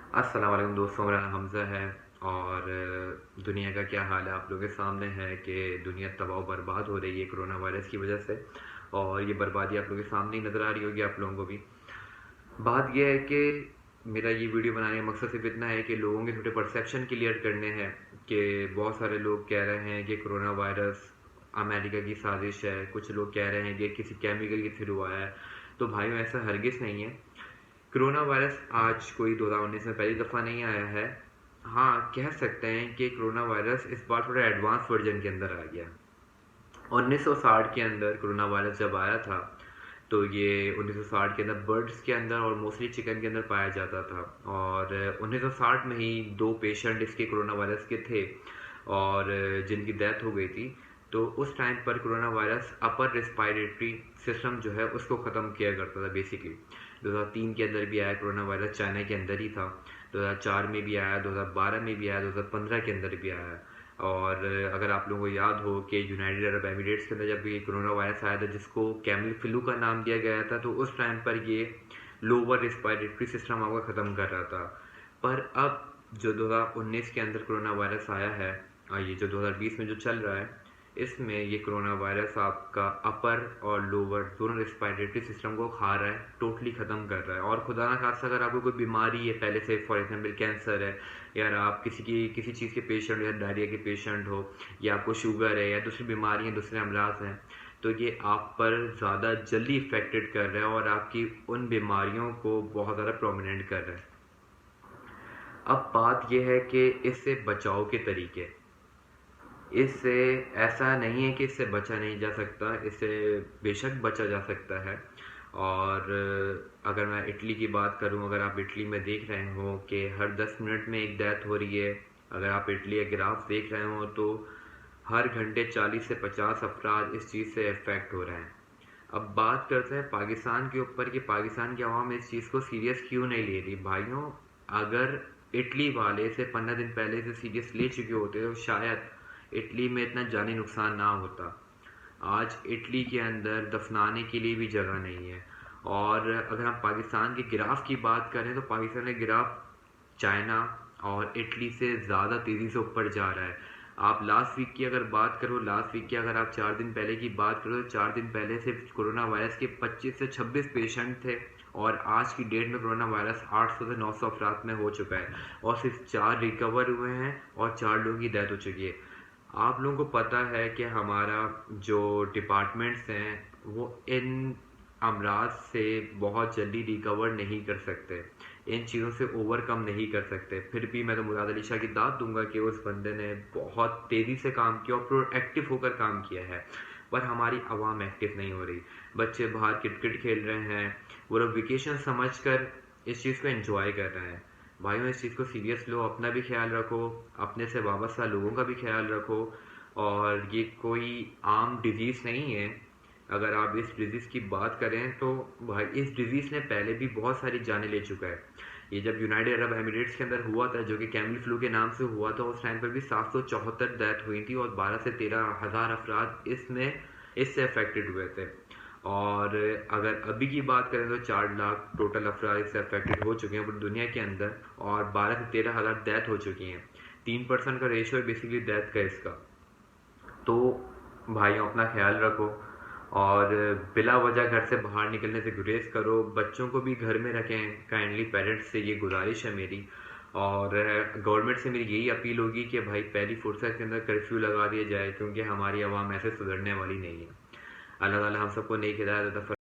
अस्सलाम वालेकुम दोस्तों, मेरा नाम हमज़ा है और दुनिया का क्या हाल है आप लोगों के सामने है कि दुनिया तबाह बर्बाद हो रही है कोरोना वायरस की वजह से। और ये बर्बादी आप लोगों के सामने ही नज़र आ रही होगी आप लोगों को भी। बात यह है कि मेरा ये वीडियो बनाने का मकसद सिर्फ इतना है कि लोगों के थोड़े परसेप्शन क्लियर करने हैं कि बहुत सारे लोग कह रहे हैं कि कोरोना वायरस अमेरिका की साजिश है, कुछ लोग कह रहे हैं कि किसी केमिकल के थ्रू आया है। तो भाइयों, ऐसा हरगिज़ नहीं है। कोरोना वायरस आज कोई 2019 में पहली दफ़ा नहीं आया है। हाँ, कह सकते हैं कि कोरोना वायरस इस बार थोड़ा एडवांस वर्जन के अंदर आ गया। 1960 के अंदर कोरोना वायरस जब आया था, तो ये 1960 के अंदर बर्ड्स के अंदर और मोस्टली चिकन के अंदर पाया जाता था। और 1960 में ही 2 पेशेंट इसके कोरोना वायरस के थे और जिनकी डेथ हो गई थी। तो उस टाइम पर corona virus upper respiratory system जो है उसको ख़त्म किया करता था बेसिकली। 2003 के अंदर भी आया कोरोना वायरस, चाइना के अंदर ही था। 2004 में भी आया, 2012 में भी आया, 2015 के अंदर भी आया। और अगर आप लोगों को याद हो कि यूनाइटेड अरब एमिरेट्स के अंदर जब ये कोरोना वायरस आया था जिसको कैमल फ्लू का नाम दिया गया था, तो उस टाइम पर ये लोअर रिस्पायरेटरी सिस्टम आपका ख़त्म कर रहा था। पर अब जो 2019 के अंदर कोरोना वायरस आया है और ये जो 2020 में जो चल रहा है, इसमें ये कोरोना वायरस आपका अपर और लोअर दोनों रिस्पायरेटरी सिस्टम को खा रहा है, टोटली ख़त्म कर रहा है। और खुदा ना खास्ता अगर आपको कोई बीमारी है पहले से, फॉर एग्जांपल कैंसर है, या आप किसी चीज़ के पेशेंट या डायरिया के पेशेंट हो, या आपको शुगर है या दूसरी बीमारियाँ, दूसरे अमराज हैं, तो ये आप पर ज़्यादा जल्दी इफ़ेक्टेड कर रहा है और आपकी उन बीमारियों को बहुत ज़्यादा प्रोमिनेंट कर रहा है। अब बात यह है कि इससे बचाव के तरीके। इससे ऐसा नहीं है कि इससे बचा नहीं जा सकता, इससे बेशक बचा जा सकता है। और अगर मैं इटली की बात करूं, अगर आप इटली में देख रहे हो कि हर 10 मिनट में एक डेथ हो रही है, अगर आप इटली का ग्राफ देख रहे हो तो हर घंटे 40 से 50 अफराद इस चीज़ से इफ़ेक्ट हो रहे हैं। अब बात करते हैं पाकिस्तान के ऊपर कि पाकिस्तान की आवाम इस चीज़ को सीरियस क्यों नहीं ले रही। भाइयों, अगर इटली वाले से 15 दिन पहले से सीरियस ले चुके होते तो शायद इटली में इतना जानी नुकसान ना होता। आज इटली के अंदर दफनाने के लिए भी जगह नहीं है। और अगर हम पाकिस्तान के ग्राफ की बात करें तो पाकिस्तान का ग्राफ चाइना और इटली से ज़्यादा तेज़ी से ऊपर जा रहा है। आप लास्ट वीक की अगर बात करो, लास्ट वीक की अगर आप 4 दिन पहले की बात करो, तो 4 दिन पहले सिर्फ कोरोना वायरस के 25 से 26 पेशेंट थे और आज की डेट में कोरोना वायरस 800 से 900 अफराद में हो चुका है और सिर्फ 4 रिकवर हुए हैं और 4 लोगों की डेथ हो चुकी है। आप लोगों को पता है कि हमारा जो डिपार्टमेंट्स हैं वो इन अमराज से बहुत जल्दी रिकवर नहीं कर सकते, इन चीज़ों से ओवरकम नहीं कर सकते। फिर भी मैं तो मुराद अली शाह की दाद दूंगा कि उस बंदे ने बहुत तेज़ी से काम किया और प्रोएक्टिव होकर काम किया है। पर हमारी आवाम एक्टिव नहीं हो रही। बच्चे बाहर क्रिकेट खेल रहे हैं, वो लोग वेकेशन समझकर इस चीज़ को एंजॉय कर रहे हैं। भाइयों, इस चीज़ को सीरियस लो, अपना भी ख्याल रखो, अपने से वाबस्ता लोगों का भी ख्याल रखो। और ये कोई आम डिज़ीज़ नहीं है। अगर आप इस डिज़ीज़ की बात करें तो भाई इस डिज़ीज़ ने पहले भी बहुत सारी जानें ले चुका है। ये जब यूनाइटेड अरब एमिरेट्स के अंदर हुआ था, जो कि कैमल फ्लू के नाम से हुआ था, उस टाइम पर भी 774 डेथ हुई थी और 12 से 13 हज़ार अफराद इससे अफेक्टेड हुए थे। और अगर अभी की बात करें तो 4 लाख टोटल अफराद इससे अफेक्टेड हो चुके हैं पूरी दुनिया के अंदर और 12 से 13 हज़ार डेथ हो चुकी हैं। 3% का रेशियो है बेसिकली डेथ का इसका। तो भाइयों, अपना ख्याल रखो और बिला वजह घर से बाहर निकलने से गुरेज करो। बच्चों को भी घर में रखें काइंडली, पेरेंट्स से ये गुजारिश है मेरी। और गवर्नमेंट से मेरी यही अपील होगी कि भाई पहली फुर्सत के अंदर कर्फ्यू लगा दिया जाए, क्योंकि हमारी आवाम ऐसे सुधरने वाली नहीं है। अल्लाह ताला हम सबको नेक हिदायत अता फरमाए।